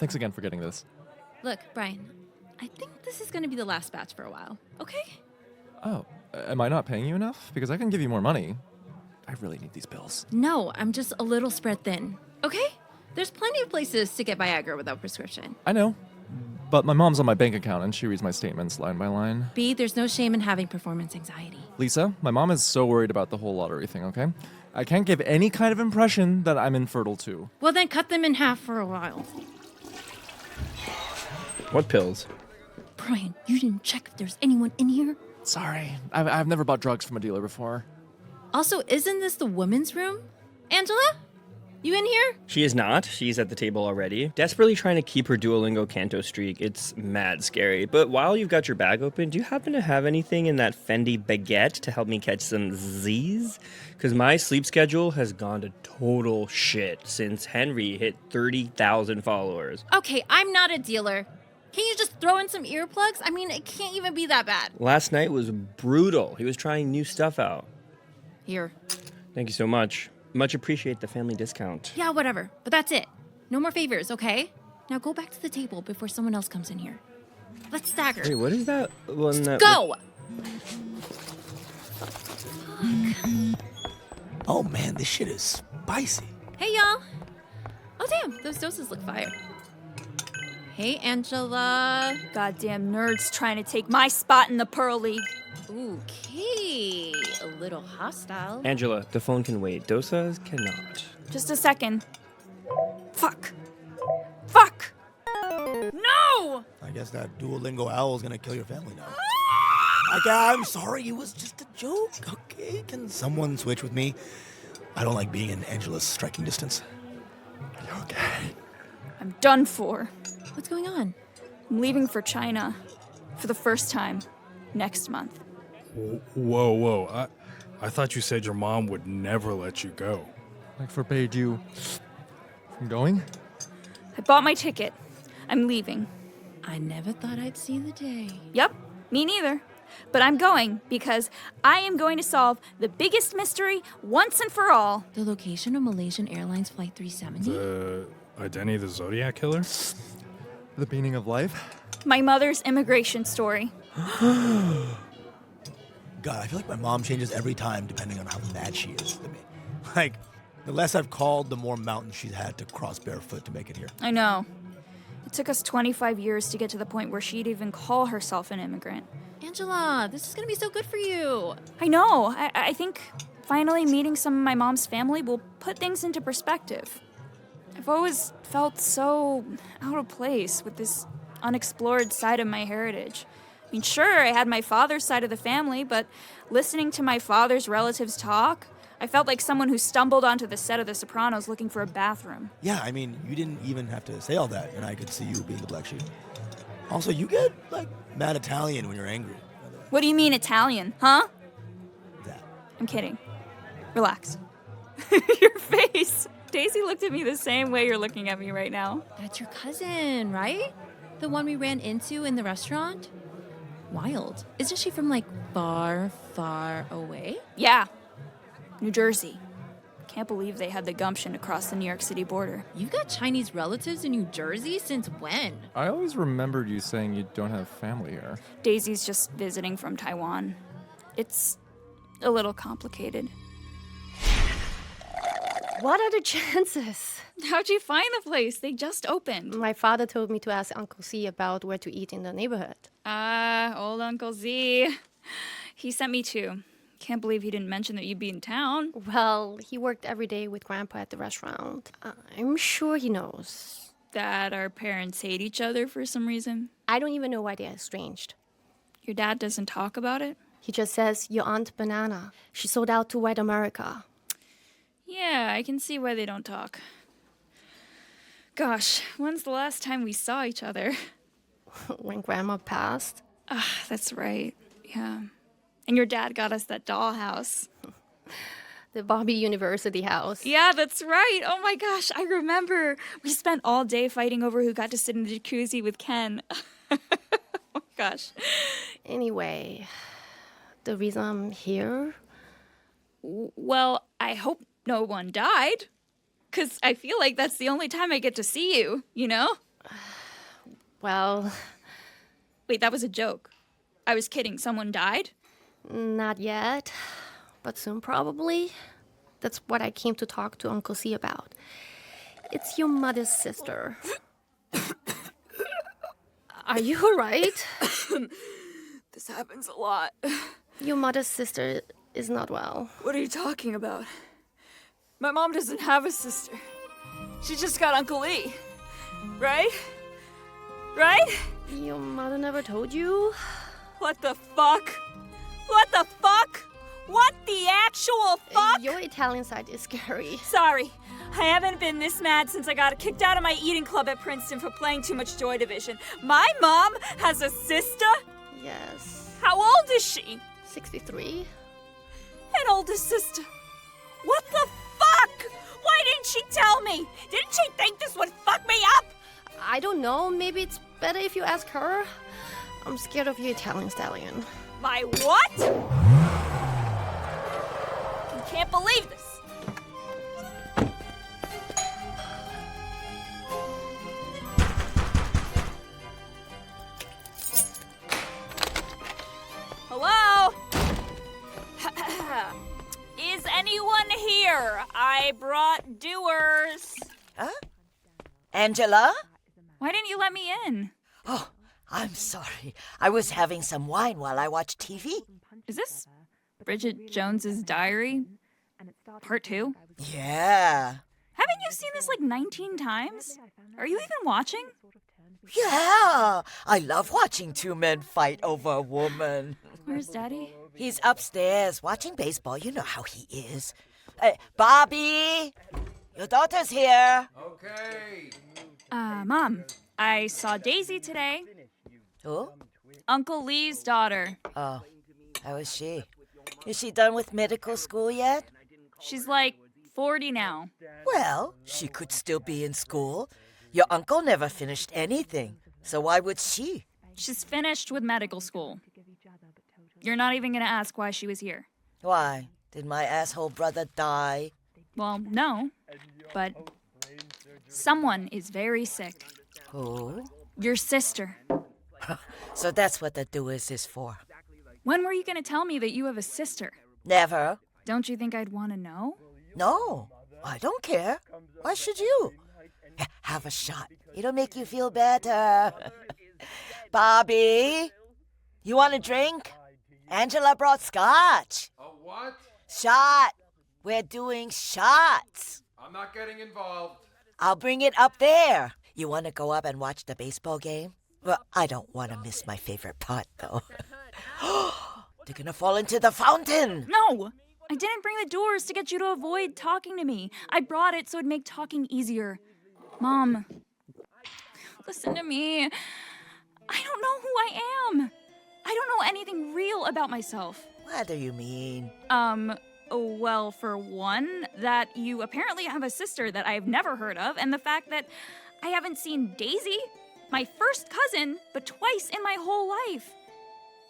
Thanks again for getting this. Look, Brian, I think this is going to be the last batch for a while, okay? Oh, am I not paying you enough? Because I can give you more money. I really need these pills. No, I'm just a little spread thin, okay? There's plenty of places to get Viagra without prescription. I know, but my mom's on my bank account and she reads my statements line by line. B, there's no shame in having performance anxiety. Lisa, my mom is so worried about the whole lottery thing, okay? I can't give any kind of impression that I'm infertile too. Well, then cut them in half for a while. What pills? Brian, you didn't check if there's anyone in here? Sorry, I've never bought drugs from a dealer before. Also, isn't this the women's room? Angela? You in here? She is not. She's at the table already, desperately trying to keep her Duolingo Canto streak. It's mad scary. But while you've got your bag open, do you happen to have anything in that Fendi baguette to help me catch some Z's? Because my sleep schedule has gone to total shit since Henry hit 30,000 followers. Okay, I'm not a dealer. Can you just throw in some earplugs? I mean, it can't even be that bad. Last night was brutal. He was trying new stuff out. Here. Thank you so much. Much appreciate the family discount. Yeah, whatever. But that's it. No more favors, okay? Now go back to the table before someone else comes in here. Let's stagger. Wait, what is that one that... Go! Oh man, this shit is spicy. Hey, y'all. Oh, damn. Those doses look fire. Hey, Angela. Goddamn nerds trying to take my spot in the Pearl League. Okay. A little hostile. Angela, the phone can wait. Dosas cannot. Just a second. Fuck. Fuck! No! I guess that Duolingo owl is gonna kill your family now. Okay, I'm sorry, it was just a joke, okay? Can someone switch with me? I don't like being in Angela's striking distance. Are you okay? I'm done for. What's going on? I'm leaving for China. For the first time. Next month. Whoa. I thought you said your mom would never let you go. Like forbade you from going? I bought my ticket. I'm leaving. I never thought I'd see the day. Yep, me neither. But I'm going because I am going to solve the biggest mystery once and for all. The location of Malaysian Airlines Flight 370? The identity of the Zodiac Killer? The meaning of life? My mother's immigration story. God, I feel like my mom changes every time depending on how mad she is at me. Like, the less I've called, the more mountains she's had to cross barefoot to make it here. I know. It took us 25 years to get to the point where she'd even call herself an immigrant. Angela, this is going to be so good for you. I know. I think finally meeting some of my mom's family will put things into perspective. I've always felt so out of place with this unexplored side of my heritage. I mean, sure, I had my father's side of the family, but listening to my father's relatives talk, I felt like someone who stumbled onto the set of The Sopranos looking for a bathroom. Yeah, I mean, you didn't even have to say all that, and I could see you being the black sheep. Also, you get, like, mad Italian when you're angry, by the way. What do you mean Italian, huh? That. I'm kidding. Relax. Your face. Daisy looked at me the same way you're looking at me right now. That's your cousin, right? The one we ran into in the restaurant? Wild. Isn't she from, like, far, far away? Yeah. New Jersey. Can't believe they had the gumption to cross the New York City border. You've got Chinese relatives in New Jersey? Since when? I always remembered you saying you don't have family here. Daisy's just visiting from Taiwan. It's a little complicated. What are the chances? How'd you find the place? They just opened. My father told me to ask Uncle C about where to eat in the neighborhood. Old Uncle Z. He sent me too. Can't believe he didn't mention that you'd be in town. Well, he worked every day with Grandpa at the restaurant. I'm sure he knows. That our parents hate each other for some reason. I don't even know why they're estranged. Your dad doesn't talk about it? He just says, your Aunt Banana. She sold out to white America. Yeah, I can see why they don't talk. Gosh, when's the last time we saw each other? When Grandma passed. That's right. Yeah. And your dad got us that dollhouse. The Bobby University house. Yeah, that's right. Oh my gosh, I remember. We spent all day fighting over who got to sit in the jacuzzi with Ken. Oh gosh. Anyway, the reason I'm here? Well, I hope no one died. 'Cause I feel like that's the only time I get to see you, you know? Well, Wait, that was a joke. I was kidding. Someone died? not yet, but soon probably. That's what I came to talk to Uncle C about. It's your mother's sister. Are you alright? This happens a lot. Your mother's sister is not well. What are you talking about? My mom doesn't have a sister. She just got Uncle E. Right? Right? Your mother never told you? What the fuck? What the fuck? What the actual fuck? Your Italian side is scary. Sorry, I haven't been this mad since I got kicked out of my eating club at Princeton for playing too much Joy Division. My mom has a sister? Yes. How old is she? 63? An older sister. What the fuck? Why didn't she tell me? Didn't she think this would fuck me up? I don't know. Maybe it's better if you ask her. I'm scared of your Italian stallion. My what? I can't believe this. Hello? Is anyone here? I brought doers. Huh? Angela? Why didn't you let me in? Oh, I'm sorry. I was having some wine while I watched TV. Is this Bridget Jones's Diary? Part 2? Yeah. Haven't you seen this like 19 times? Are you even watching? Yeah. I love watching two men fight over a woman. Where's Daddy? He's upstairs watching baseball. You know how he is. Bobby! Your daughter's here. Okay. Mom, I saw Daisy today. Who? Uncle Lee's daughter. Oh, how is she? Is she done with medical school yet? She's like 40 now. Well, she could still be in school. Your uncle never finished anything, so why would she? She's finished with medical school. You're not even gonna ask why she was here. Why? Did my asshole brother die? Well, no, but someone is very sick. Who? Your sister. So that's what the doers is for. When were you gonna tell me that you have a sister? Never. Don't you think I'd want to know? No, I don't care. Why should you? Have a shot. It'll make you feel better. Bobby, you want a drink? Angela brought scotch. A what? Shot. We're doing shots. I'm not getting involved. I'll bring it up there. You want to go up and watch the baseball game? Well, I don't want to miss my favorite part, though. They're gonna fall into the fountain. No! I didn't bring the doors to get you to avoid talking to me. I brought it so it'd make talking easier. Mom, listen to me. I don't know who I am. I don't know anything real about myself. What do you mean? Well, for one, that you apparently have a sister that I've never heard of, and the fact that I haven't seen Daisy, my first cousin, but twice in my whole life.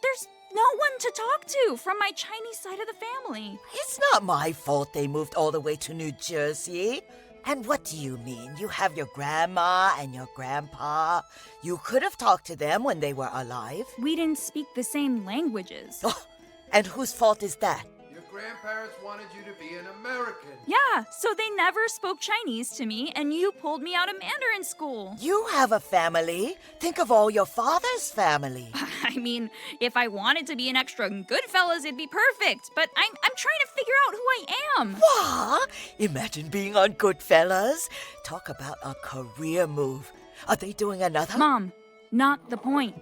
There's no one to talk to from my Chinese side of the family. It's not my fault they moved all the way to New Jersey. And what do you mean? You have your grandma and your grandpa. You could have talked to them when they were alive. We didn't speak the same languages. Oh, and whose fault is that? Your grandparents wanted you to be an American. Yeah, so they never spoke Chinese to me, and you pulled me out of Mandarin school. You have a family. Think of all your father's family. I mean, if I wanted to be an extra Goodfellas, it'd be perfect. But I'm trying to figure out who I am. What? Imagine being on Goodfellas. Talk about a career move. Are they doing another? Mom, not the point.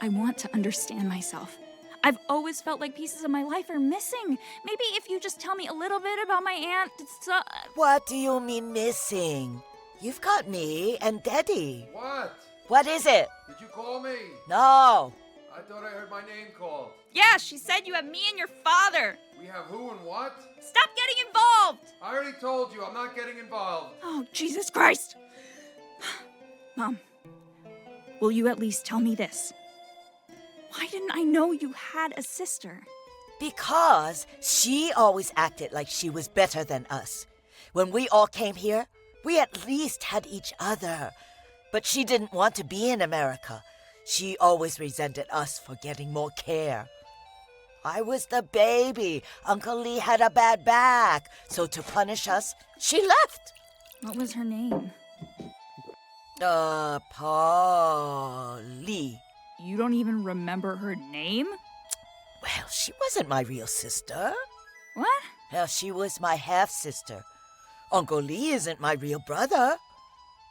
I want to understand myself. I've always felt like pieces of my life are missing. Maybe if you just tell me a little bit about my aunt. What do you mean missing? You've got me and Daddy. What? What is it? Did you call me? No. I thought I heard my name called. Yeah, she said you have me and your father. We have who and what? Stop getting involved! I already told you I'm not getting involved. Oh, Jesus Christ! Mom, will you at least tell me this? Why didn't I know you had a sister? Because she always acted like she was better than us. When we all came here, We at least had each other. But she didn't want to be in America. She always resented us for getting more care. I was the baby. Uncle Lee had a bad back. So to punish us, she left. What was her name? Polly. You don't even remember her name? Well, she wasn't my real sister. What? Hell, she was my half-sister. Uncle Lee isn't my real brother.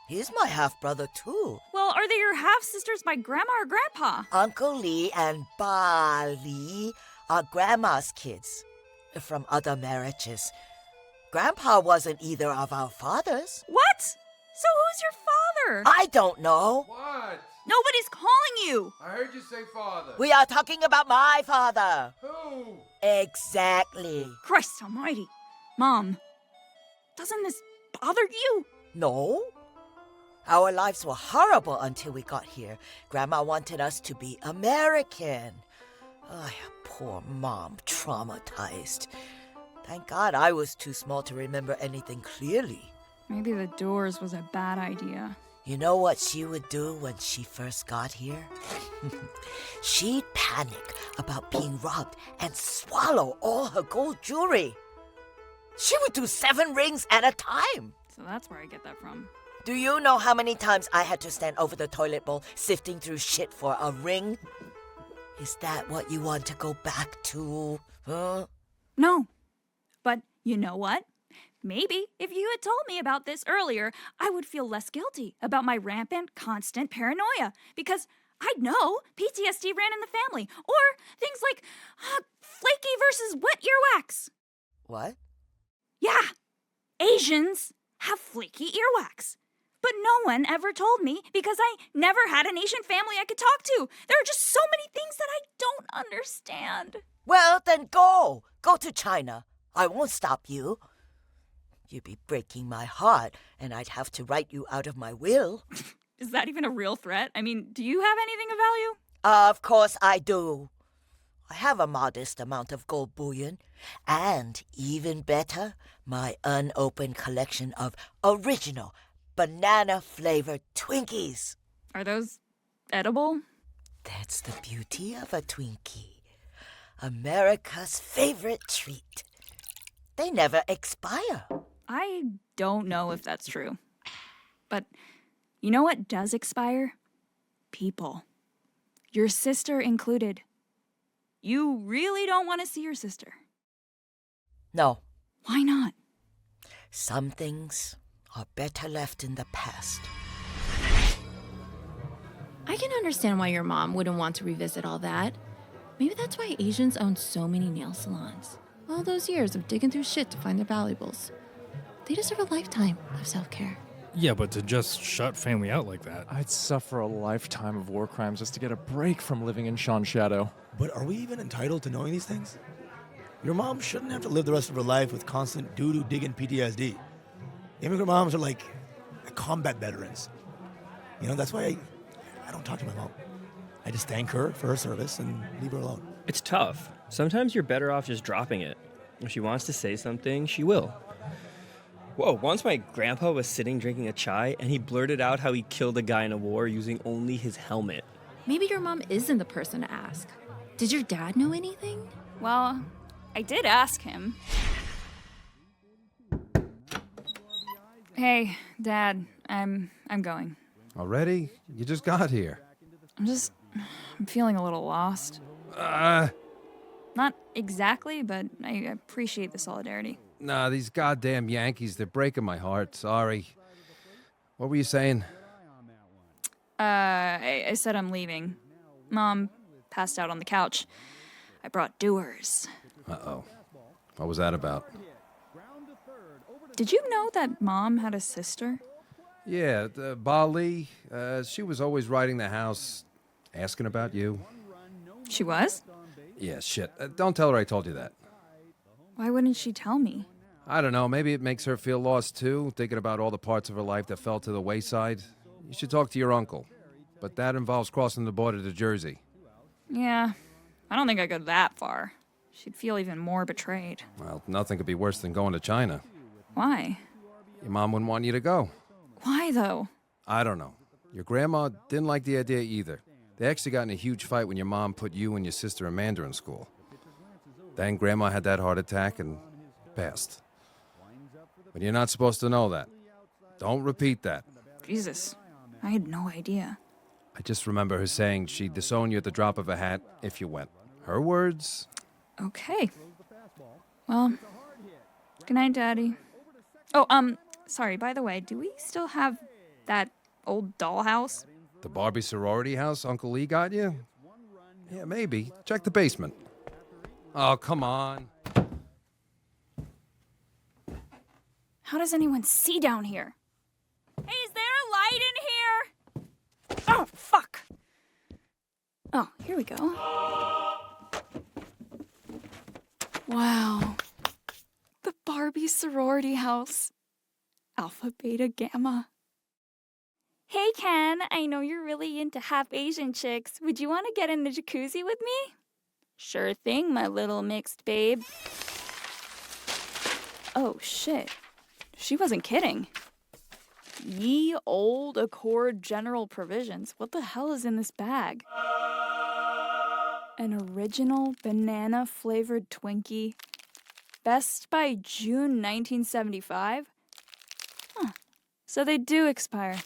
He's my half-brother, too. Well, are they your half-sisters by grandma or grandpa? Uncle Lee and Ba Lee are grandma's kids from other marriages. Grandpa wasn't either of our fathers. What? So who's your father? I don't know. What? Nobody's calling you. I heard you say father. We are talking about my father. Who? Exactly. Christ almighty. Mom, doesn't this bother you? No. Our lives were horrible until we got here. Grandma wanted us to be American. Oh, poor Mom, traumatized. Thank God I was too small to remember anything clearly. Maybe the Doors was a bad idea. You know what she would do when she first got here? She'd panic about being robbed and swallow all her gold jewelry. She would do 7 rings at a time. So that's where I get that from. Do you know how many times I had to stand over the toilet bowl sifting through shit for a ring? Is that what you want to go back to? Huh? No. But you know what? Maybe if you had told me about this earlier, I would feel less guilty about my rampant, constant paranoia. Because I'd know PTSD ran in the family. Or things like flaky versus wet earwax. What? Yeah, Asians have flaky earwax. But no one ever told me because I never had an Asian family I could talk to. There are just so many things that I don't understand. Well, then go. Go to China. I won't stop you. You'd be breaking my heart, and I'd have to write you out of my will. Is that even a real threat? I mean, do you have anything of value? Of course I do. I have a modest amount of gold bullion, and even better, my unopened collection of original banana-flavored Twinkies. Are those edible? That's the beauty of a Twinkie. America's favorite treat. They never expire. I don't know if that's true. But you know what does expire? People. Your sister included. You really don't want to see your sister. No. Why not? Some things are better left in the past. I can understand why your mom wouldn't want to revisit all that. Maybe that's why Asians own so many nail salons. All those years of digging through shit to find their valuables. They deserve a lifetime of self-care. Yeah, but to just shut family out like that. I'd suffer a lifetime of war crimes just to get a break from living in Sean's shadow. But are we even entitled to knowing these things? Your mom shouldn't have to live the rest of her life with constant doo-doo digging PTSD. Immigrant moms are like combat veterans. You know, that's why I don't talk to my mom. I just thank her for her service and leave her alone. It's tough. Sometimes you're better off just dropping it. If she wants to say something, she will. Whoa, once my grandpa was sitting drinking a chai, and he blurted out how he killed a guy in a war using only his helmet. Maybe your mom isn't the person to ask. Did your dad know anything? Well, I did ask him. Hey, Dad, I'm going. Already? You just got here. I'm feeling a little lost. Not exactly, but I appreciate the solidarity. Nah, these goddamn Yankees, they're breaking my heart. Sorry. What were you saying? I said I'm leaving. Mom passed out on the couch. I brought doers. Uh-oh. What was that about? Did you know that Mom had a sister? Yeah, Bali. She was always writing the house, asking about you. She was? Yeah, shit. Don't tell her I told you that. Why wouldn't she tell me? I don't know. Maybe it makes her feel lost, too, thinking about all the parts of her life that fell to the wayside. You should talk to your uncle. But that involves crossing the border to Jersey. Yeah, I don't think I'd go that far. She'd feel even more betrayed. Well, nothing could be worse than going to China. Why? Your mom wouldn't want you to go. Why, though? I don't know. Your grandma didn't like the idea either. They actually got in a huge fight when your mom put you and your sister in Mandarin school. Then Grandma had that heart attack and passed. But you're not supposed to know that. Don't repeat that. Jesus, I had no idea. I just remember her saying she'd disown you at the drop of a hat if you went. Her words. Okay. Well, good night, Daddy. Oh, sorry, by the way, do we still have that old dollhouse? The Barbie sorority house Uncle Lee got you? Yeah, maybe. Check the basement. Oh, come on. How does anyone see down here? Hey, is there a light in here? Oh, fuck. Oh, here we go. Wow. The Barbie sorority house. Alpha, Beta, Gamma. Hey, Ken, I know you're really into half Asian chicks. Would you want to get in the jacuzzi with me? Sure thing, my little mixed babe. Oh, shit. She wasn't kidding. Ye old Accord General Provisions. What the hell is in this bag? An original banana-flavored Twinkie. Best by June 1975? Huh. So they do expire.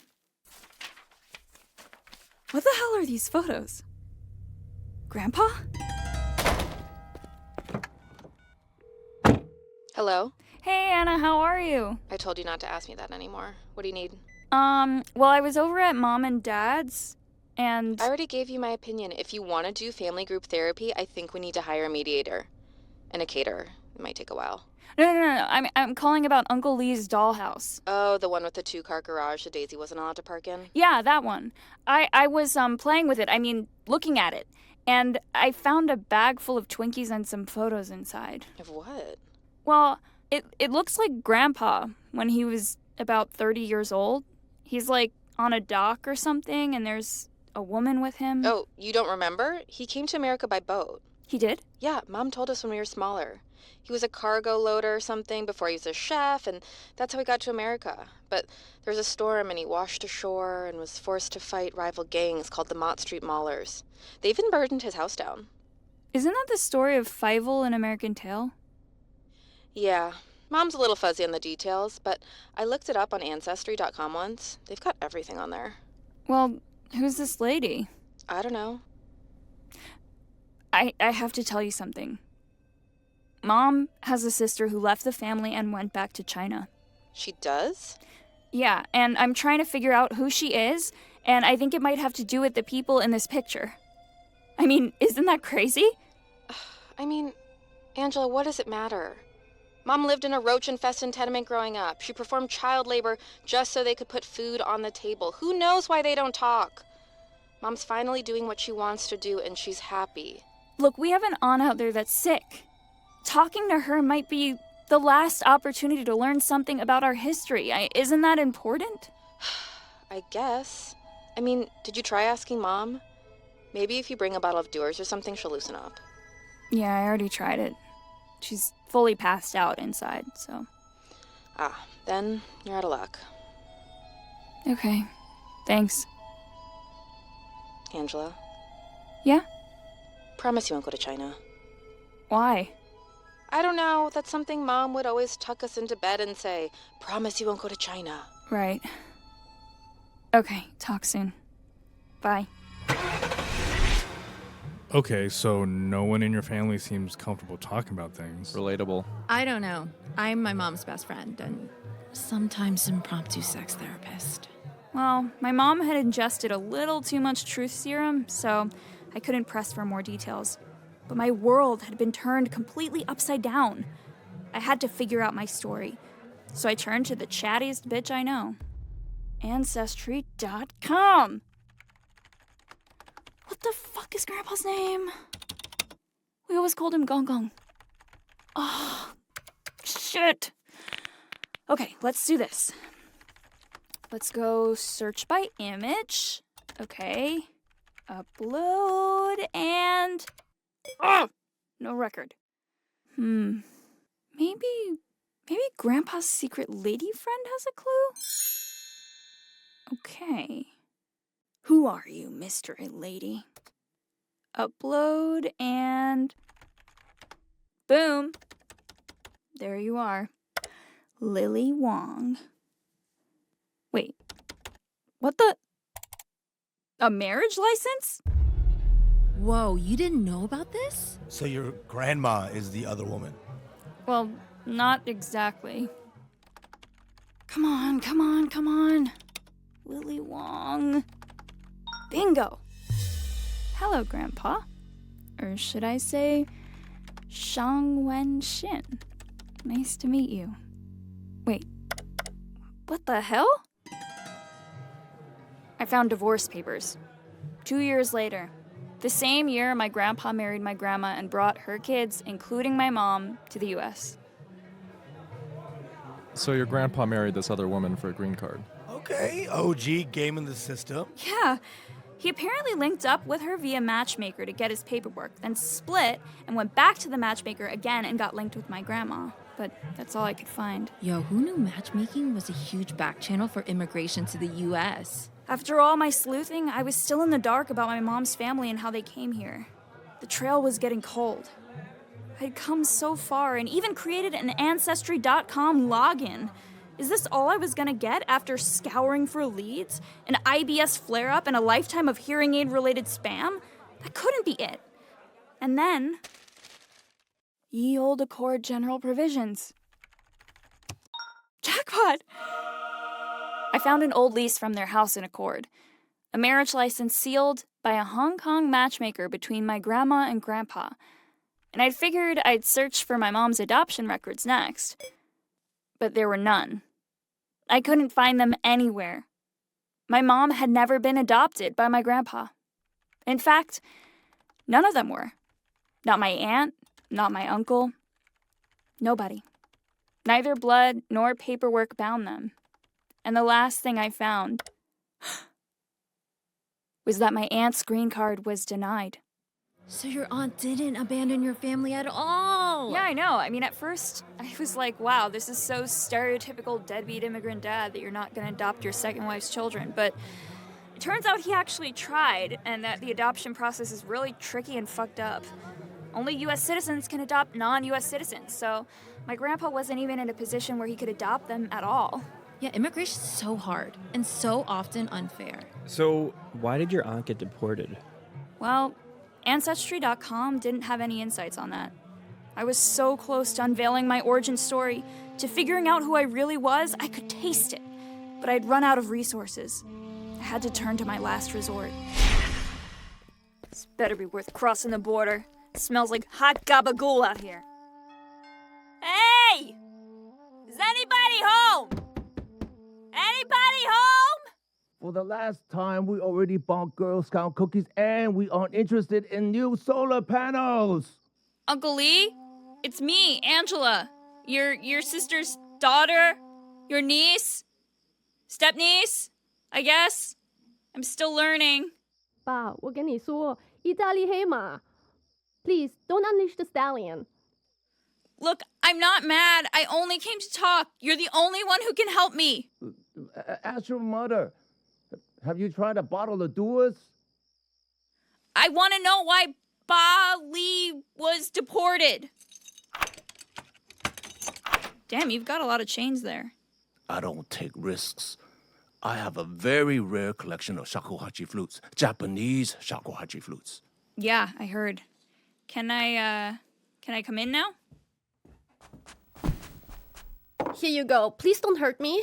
What the hell are these photos? Grandpa? Hello? Hey, Anna, how are you? I told you not to ask me that anymore. What do you need? Well, I was over at Mom and Dad's, and... I already gave you my opinion. If you want to do family group therapy, I think we need to hire a mediator. And a caterer. It might take a while. No. I'm calling about Uncle Lee's dollhouse. Oh, the one with the 2-car garage that Daisy wasn't allowed to park in? Yeah, that one. I was, playing with it. Looking at it. And I found a bag full of Twinkies and some photos inside. Of what? Well, it looks like Grandpa when he was about 30 years old. He's, on a dock or something, and there's a woman with him. Oh, you don't remember? He came to America by boat. He did? Yeah, Mom told us when we were smaller. He was a cargo loader or something before he was a chef, and that's how he got to America. But there was a storm, and he washed ashore and was forced to fight rival gangs called the Mott Street Maulers. They even burned his house down. Isn't that the story of Fievel in American Tail? Yeah. Mom's a little fuzzy on the details, but I looked it up on Ancestry.com once. They've got everything on there. Well, who's this lady? I don't know. I have to tell you something. Mom has a sister who left the family and went back to China. She does? Yeah, and I'm trying to figure out who she is, and I think it might have to do with the people in this picture. Isn't that crazy? Angela, what does it matter? Mom lived in a roach-infested tenement growing up. She performed child labor just so they could put food on the table. Who knows why they don't talk? Mom's finally doing what she wants to do, and she's happy. Look, we have an aunt out there that's sick. Talking to her might be the last opportunity to learn something about our history. Isn't that important? I guess. Did you try asking Mom? Maybe if you bring a bottle of Dewar's or something, she'll loosen up. Yeah, I already tried it. She's fully passed out inside, so... Then you're out of luck. Okay. Thanks. Angela? Yeah? Promise you won't go to China. Why? I don't know. That's something Mom would always tuck us into bed and say, promise you won't go to China. Right. Okay, talk soon. Bye. Okay, so no one in your family seems comfortable talking about things. Relatable. I don't know. I'm my mom's best friend and sometimes impromptu sex therapist. Well, my mom had ingested a little too much truth serum, so I couldn't press for more details. But my world had been turned completely upside down. I had to figure out my story, so I turned to the chattiest bitch I know. Ancestry.com. What the fuck is Grandpa's name? We always called him Gong Gong. Oh, shit. Okay, let's do this. Let's go search by image. Okay. Upload and... no record. Maybe Maybe Grandpa's secret lady friend has a clue? Okay. Who are you, mystery lady? Upload and... boom. There you are. Lily Wong. Wait. What the... a marriage license? Whoa, you didn't know about this? So your grandma is the other woman. Well, not exactly. Come on, come on, come on. Lily Wong. Bingo. Hello, Grandpa. Or should I say, Shang Wen Shin. Nice to meet you. Wait, what the hell? I found divorce papers. 2 years later. The same year my grandpa married my grandma and brought her kids, including my mom, to the US. So your grandpa married this other woman for a green card. Okay, OG game in the system. Yeah, he apparently linked up with her via matchmaker to get his paperwork, then split and went back to the matchmaker again and got linked with my grandma. But that's all I could find. Yo, who knew matchmaking was a huge back channel for immigration to the US? After all my sleuthing, I was still in the dark about my mom's family and how they came here. The trail was getting cold. I'd come so far and even created an Ancestry.com login. Is this all I was gonna get after scouring for leads? An IBS flare-up and a lifetime of hearing aid-related spam? That couldn't be it. And then... ye olde Accord General Provisions. Jackpot! I found an old lease from their house in Accord. A marriage license sealed by a Hong Kong matchmaker between my grandma and grandpa. And I'd figured I'd search for my mom's adoption records next. But there were none. I couldn't find them anywhere. My mom had never been adopted by my grandpa. In fact, none of them were. Not my aunt, not my uncle. Nobody. Neither blood nor paperwork bound them. And the last thing I found was that my aunt's green card was denied. So your aunt didn't abandon your family at all? Yeah, I know. I mean, at first, I was like, wow, this is so stereotypical deadbeat immigrant dad that you're not going to adopt your second wife's children. But it turns out he actually tried, and that the adoption process is really tricky and fucked up. Only U.S. citizens can adopt non-U.S. citizens, so my grandpa wasn't even in a position where he could adopt them at all. Yeah, immigration's so hard and so often unfair. So, why did your aunt get deported? Well, Ancestry.com didn't have any insights on that. I was so close to unveiling my origin story, to figuring out who I really was. I could taste it, but I'd run out of resources. I had to turn to my last resort. This better be worth crossing the border. It smells like hot gabagool out here. Hey! Is anybody home? Anybody home? For the last time, we already bought Girl Scout cookies and we aren't interested in new solar panels. Uncle Lee? It's me, Angela. Your sister's daughter? Your niece? Step-niece? I guess? I'm still learning. 爸，我跟你说，意大利黑马。Please, don't unleash the stallion. Look, I'm not mad. I only came to talk. You're the only one who can help me. Ask your mother. Have you tried to bottle the doers? I want to know why Ba Li was deported. Damn, you've got a lot of chains there. I don't take risks. I have a very rare collection of shakuhachi flutes, Japanese shakuhachi flutes. Yeah, I heard. Can I come in now? Here you go. Please don't hurt me.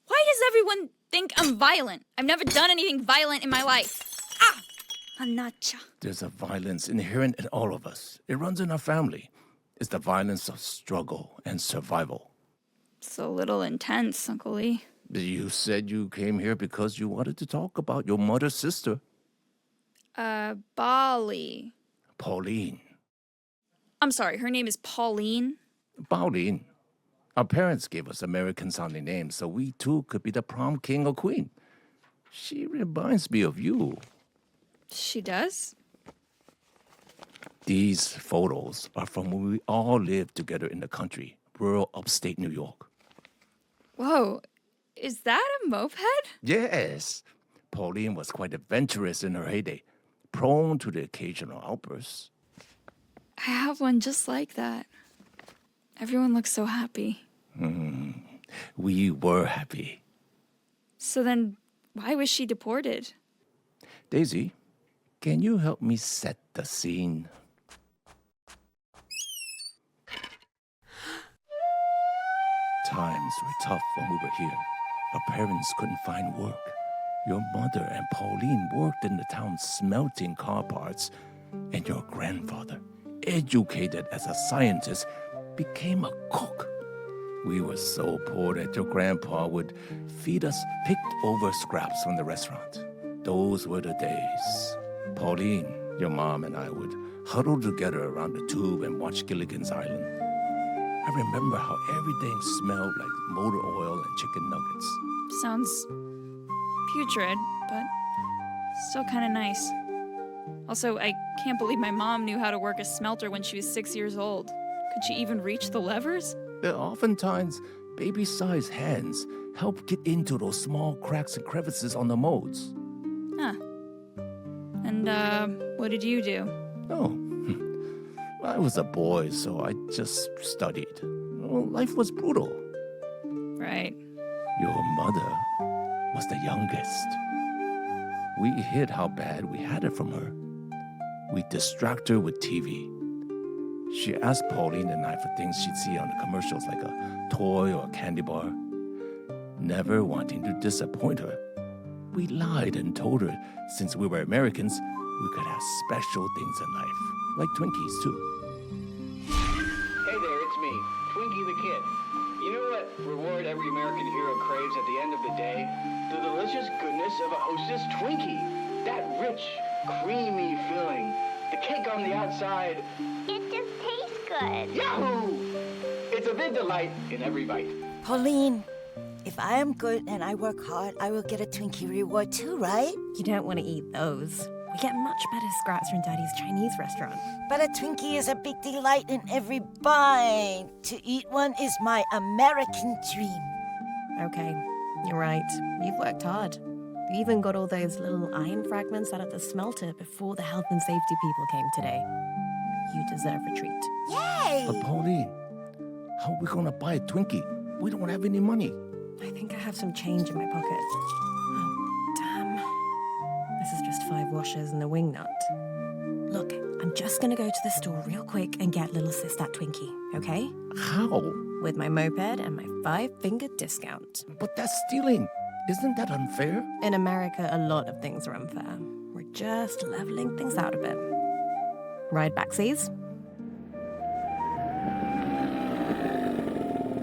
Why does everyone think I'm violent? I've never done anything violent in my life. Ah! Anacha. There's a violence inherent in all of us. It runs in our family. It's the violence of struggle and survival. It's a little intense, Uncle Lee. You said you came here because you wanted to talk about your mother's sister. Bali. Pauline. I'm sorry, her name is Pauline? Pauline. Our parents gave us American-sounding names so we too could be the prom king or queen. She reminds me of you. She does? These photos are from when we all lived together in the country, rural upstate New York. Whoa, is that a moped? Yes. Pauline was quite adventurous in her heyday, prone to the occasional outbursts. I have one just like that. Everyone looks so happy. We were happy. So then, why was she deported? Daisy, can you help me set the scene? Times were tough when we were here. Our parents couldn't find work. Your mother and Pauline worked in the town's smelting car parts, and your grandfather, educated as a scientist, became a cook. We were so poor that your grandpa would feed us picked over scraps from the restaurant. Those were the days. Pauline, your mom, and I would huddle together around the tube and watch Gilligan's Island. I remember how everything smelled like motor oil and chicken nuggets. Sounds putrid, but still kind of nice. Also, I can't believe my mom knew how to work a smelter when she was 6 years old. Could she even reach the levers? Oftentimes, baby-sized hands help get into those small cracks and crevices on the molds. Huh. And, what did you do? Oh, I was a boy, so I just studied. Well, life was brutal. Right. Your mother was the youngest. We hid how bad we had it from her. We distract her with TV. She asked Pauline and I for things she'd see on the commercials, like a toy or a candy bar. Never wanting to disappoint her, we lied and told her since we were Americans, we could have special things in life, like Twinkies too. Hey there, it's me, Twinkie the Kid. You know what reward every American hero craves at the end of the day? The delicious goodness of a Hostess Twinkie. That rich, creamy filling. The cake on the outside. It just tastes good. Yahoo! It's a big delight in every bite. Pauline, if I am good and I work hard, I will get a Twinkie reward too, right? You don't want to eat those. We get much better scraps from Daddy's Chinese restaurant. But a Twinkie is a big delight in every bite. To eat one is my American dream. Okay, you're right. You've worked hard. You even got all those little iron fragments out of the smelter before the health and safety people came today. You deserve a treat. Yay! But Pauline, how are we gonna buy a Twinkie? We don't have any money. I think I have some change in my pocket. Oh, damn. This is just 5 washers and a wing nut. Look, I'm just gonna go to the store real quick and get little sis that Twinkie, okay? How? With my moped and my 5-finger discount. But that's stealing. Isn't that unfair? In America, a lot of things are unfair. We're just leveling things out a bit. Ride backsies?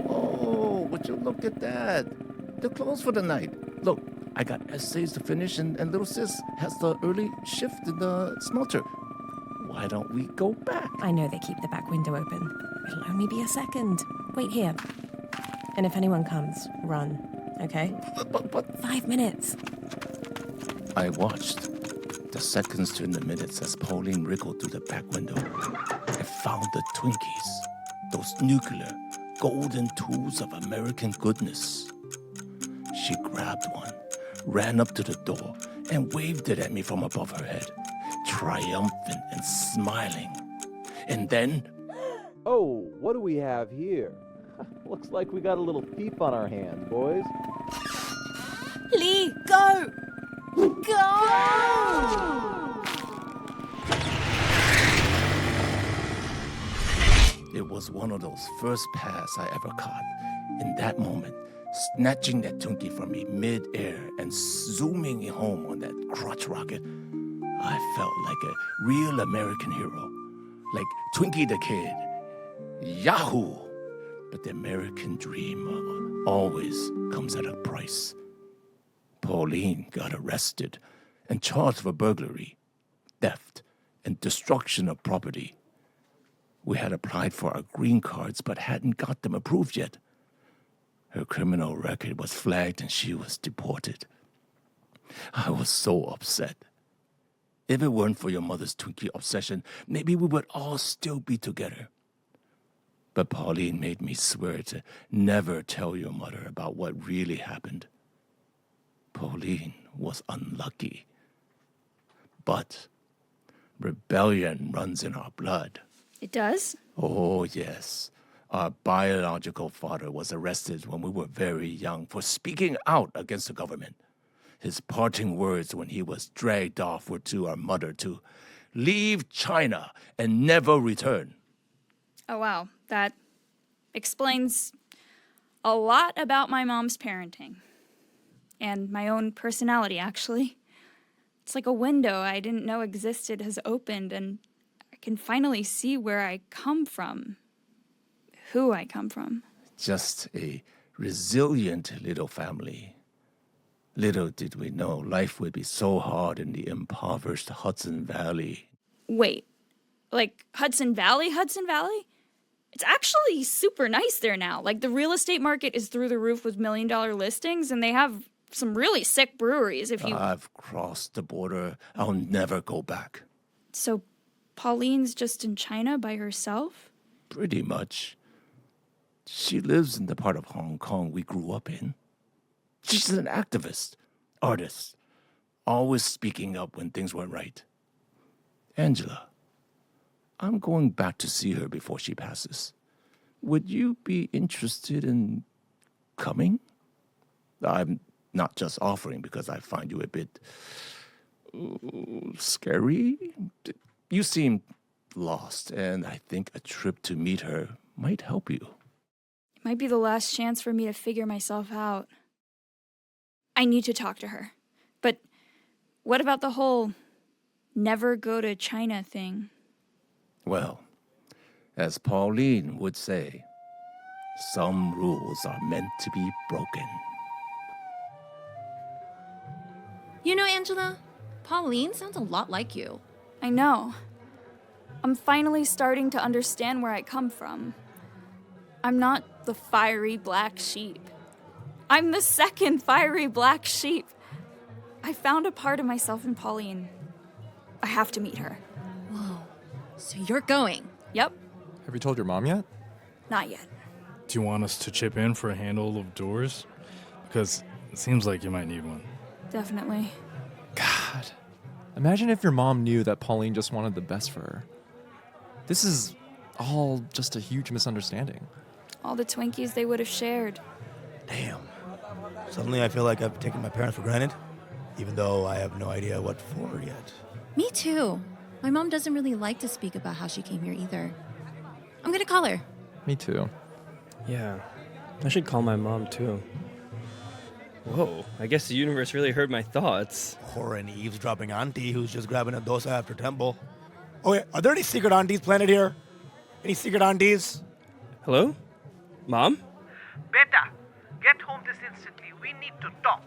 Oh, would you look at that? They're closed for the night. Look, I got essays to finish and little sis has the early shift in the smelter. Why don't we go back? I know they keep the back window open. It'll only be a second. Wait here. And if anyone comes, run, okay? But 5 minutes. I watched. The seconds turned to minutes as Pauline wriggled through the back window and found the Twinkies. Those nuclear, golden tools of American goodness. She grabbed one, ran up to the door, and waved it at me from above her head, triumphant and smiling. And then... Oh, what do we have here? Looks like we got a little thief on our hands, boys. Lee, go! Go! It was one of those first pass I ever caught. In that moment, snatching that Twinkie from me mid-air and zooming it home on that crotch rocket, I felt like a real American hero. Like Twinkie the Kid. Yahoo! But the American dream always comes at a price. Pauline got arrested and charged for burglary, theft, and destruction of property. We had applied for our green cards but hadn't got them approved yet. Her criminal record was flagged and she was deported. I was so upset. If it weren't for your mother's Twinkie obsession, maybe we would all still be together. But Pauline made me swear to never tell your mother about what really happened. Pauline was unlucky. But rebellion runs in our blood. It does? Oh, yes. Our biological father was arrested when we were very young for speaking out against the government. His parting words when he was dragged off were to our mother to leave China and never return. Oh, wow. That explains a lot about my mom's parenting. And my own personality, actually. It's like a window I didn't know existed has opened, and I can finally see where I come from. Who I come from. Just a resilient little family. Little did we know life would be so hard in the impoverished Hudson Valley. Wait, like Hudson Valley? Hudson Valley? It's actually super nice there now. Like, the real estate market is through the roof with $1 million listings, and they have some really sick breweries if you... I've crossed the border. I'll never go back. So, Pauline's just in China by herself? Pretty much. She lives in the part of Hong Kong we grew up in. She's an activist, artist, always speaking up when things weren't right. Angela, I'm going back to see her before she passes. Would you be interested in coming? I'm not just offering because I find you a bit scary. You seem lost, and I think a trip to meet her might help you. It might be the last chance for me to figure myself out. I need to talk to her. But what about the whole never go to China thing? Well, as Pauline would say, some rules are meant to be broken. You know, Angela, Pauline sounds a lot like you. I know. I'm finally starting to understand where I come from. I'm not the fiery black sheep. I'm the second fiery black sheep. I found a part of myself in Pauline. I have to meet her. Whoa. So you're going? Yep. Have you told your mom yet? Not yet. Do you want us to chip in for a handle of doors? Because it seems like you might need one. Definitely. God. Imagine if your mom knew that Pauline just wanted the best for her. This is all just a huge misunderstanding. All the Twinkies they would have shared. Damn. Suddenly I feel like I've taken my parents for granted, even though I have no idea what for yet. Me too. My mom doesn't really like to speak about how she came here either. I'm gonna call her. Me too. Yeah, I should call my mom too. Whoa, I guess the universe really heard my thoughts. Or an eavesdropping auntie who's just grabbing a dosa after temple. Oh yeah, are there any secret aunties planted here? Any secret aunties? Hello? Mom? Beta, get home this instantly. We need to talk.